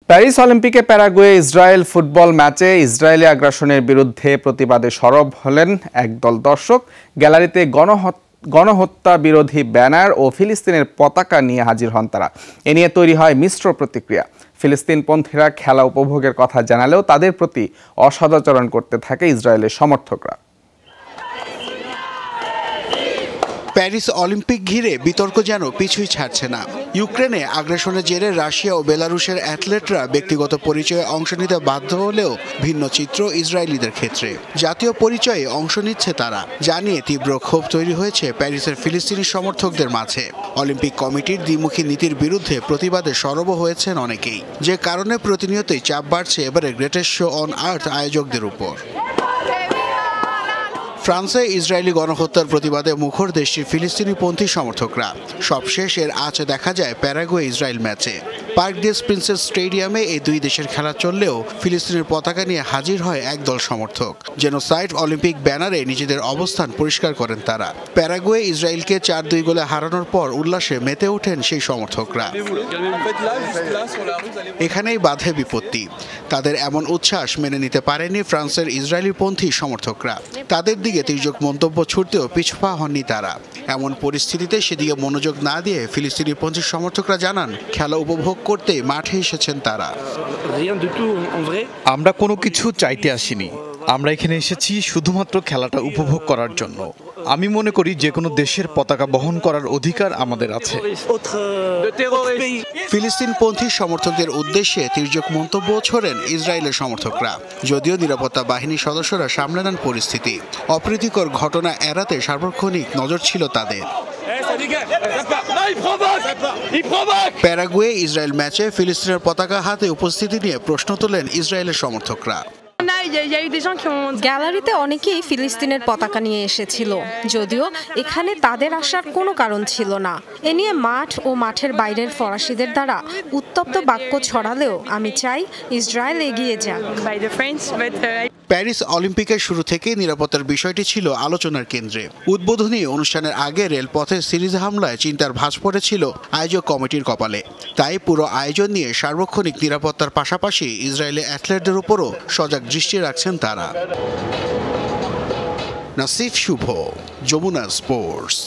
Paris অলিম্পিকে Paraguay Israel football ম্যাচে Israeli আগ্রাসনের বিরুদ্ধে প্রতিবাদে সরব হলেন একদল দর্শক। গ্যালারিতে গণহত্যা বিরোধী ব্যানার ও ফিলিস্তিনের পতাকা নিয়ে হাজির হন তারা। এ নিয়ে তৈরি হয় মিশ্র প্রতিক্রিয়া। ফিলিস্তিনপন্থীরা খেলা উপভোগের কথা জানালেও তাদের প্রতি অসদাচরণ করতে থাকে ইসরায়েলের সমর্থকরা। প্যারিস অলিম্পিক ঘিরে বিতর্ক যেন পিছুই ছাড়ছে না। ইউক্রেনে আগ্রাসনের জেরে রাশিয়া ও বেলারুশের অ্যাথলেটরা ব্যক্তিগত পরিচয়ে অংশ নিতে বাধ্য হলেও ভিন্ন চিত্র ইসরায়েলিদের ক্ষেত্রে। জাতীয় পরিচয়ে অংশ নিচ্ছে তারা, জানিয়ে তীব্র ক্ষোভ তৈরি হয়েছে প্যারিসের ফিলিস্তিনি সমর্থকদের মাঝে। অলিম্পিক কমিটির দ্বিমুখী নীতির বিরুদ্ধে প্রতিবাদে সরব হয়েছেন অনেকেই, যে কারণে প্রতিনিয়তই চাপ বাড়ছে এবারে গ্রেটেস্ট শো অন আর্থ আয়োজকদের উপর। ফ্রান্সে ইসরায়েলি গণহত্যার প্রতিবাদে মুখর দেশটির ফিলিস্তিনিপন্থী সমর্থকরা। সবশেষ এর আঁচ দেখা যায় প্যারাগুয়ে ইসরায়েল ম্যাচে। পার্ক ডেস প্রিন্সেস স্টেডিয়ামে এই দুই দেশের খেলা চললেও ফিলিস্তিনের পতাকা নিয়ে হাজির হয় একদল সমর্থক। জেনোসাইড অলিম্পিক ব্যানারে নিজেদের অবস্থান পরিষ্কার করেন তারা। প্যারাগুয়ে ইসরায়েলকে 4-2 গোলে হারানোর পর উল্লাসে মেতে ওঠেন সেই সমর্থকরা। এখানেই বাধে বিপত্তি। তাদের এমন উচ্ছ্বাস মেনে নিতে পারেনি ফ্রান্সের ইসরায়েলিপন্থী সমর্থকরা। তাদের দিকে তির্যক মন্তব্য ছুড়তেও পিছপা হননি তারা। এমন পরিস্থিতিতে সেদিকে মনোযোগ না দিয়ে ফিলিস্তিনিপন্থী সমর্থকরা জানান, খেলা উপভোগ করতে মাঠে এসেছেন তারা। আমরা কোনো কিছু চাইতে আসিনি, আমরা এখানে এসেছি শুধুমাত্র খেলাটা উপভোগ করার জন্য। আমি মনে করি যে কোনো দেশের পতাকা বহন করার অধিকার আমাদের আছে। ফিলিস্তিনপন্থী সমর্থকদের উদ্দেশ্যে তির্যক মন্তব্য ছোড়েন ইসরায়েলের সমর্থকরা। যদিও নিরাপত্তা বাহিনীর সদস্যরা সামলে নেন পরিস্থিতি। অপ্রীতিকর ঘটনা এড়াতে সার্বক্ষণিক নজর ছিল তাদের। প্যারাগুয়ে ইসরায়েল ম্যাচে ফিলিস্তিনের পতাকা হাতে উপস্থিতি নিয়ে প্রশ্ন তোলেন ইসরায়েলের সমর্থকরা। গ্যালারিতে অনেকেই ফিলিস্তিনের পতাকা নিয়ে এসেছিল, যদিও এখানে তাদের আসার কোনো কারণ ছিল না। এ নিয়ে মাঠ ও মাঠের বাইরের ফরাসিদের দ্বারা উত্তপ্ত বাক্য ছড়ালেও আমি চাই ইসরায়েল এগিয়ে যাক। প্যারিস অলিম্পিকের শুরু থেকে নিরাপত্তার বিষয়টি ছিল আলোচনার কেন্দ্রে। উদ্বোধনী অনুষ্ঠানের আগে রেলপথে সিরিজ হামলায় চিন্তার ভাঁজ পড়েছিল আয়োজক কমিটির কপালে। তাই পুরো আয়োজন নিয়ে সার্বক্ষণিক নিরাপত্তার পাশাপাশি ইসরায়েলি অ্যাথলেটদের উপরও সজাগ দৃষ্টি রাখছেন তারা। নাসিফ শুভ, যমুনা স্পোর্টস।